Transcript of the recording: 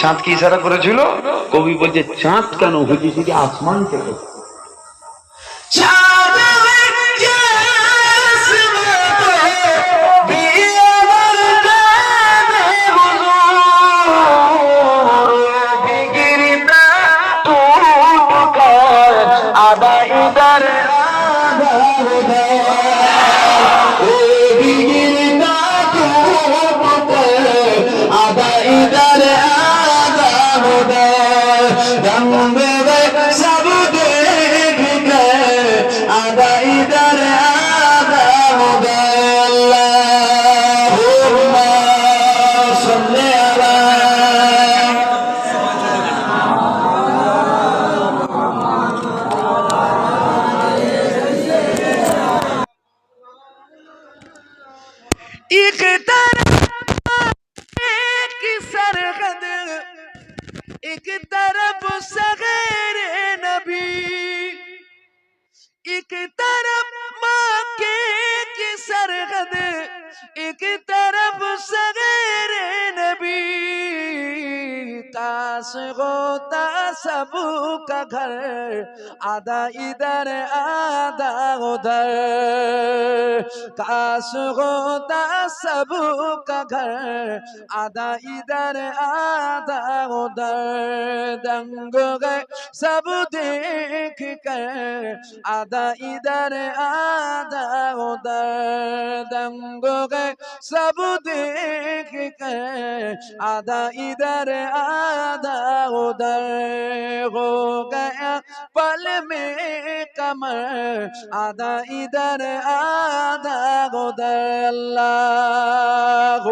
চাঁদ কি ইশারা করেছিল? কবি বলছে চাঁদ কেন হয়েছে কি আসমান থেকে। आधा इधर आधा उधर गिरता टूट आधा इधर आधा उधर रंग सब देख कर आधा इधर आधा उधर अल्लाहुम्मा सल्ली अला एक तरफ एक सरहद एक तरफ सगैर नबी एक तरफ मक्के की सरहद एक तरफ सगैर नबी काश होता सबका घर आधा इधर आधा उधर काश होता सबका घर आधा इधर आधा उधर दंग गए सब देख कर आधा इधर आधा उधर दंग गए सब देख कर आधा इधर आधा उधर हो गया पल में कमर आधा इधर आधा उधर अल्लाह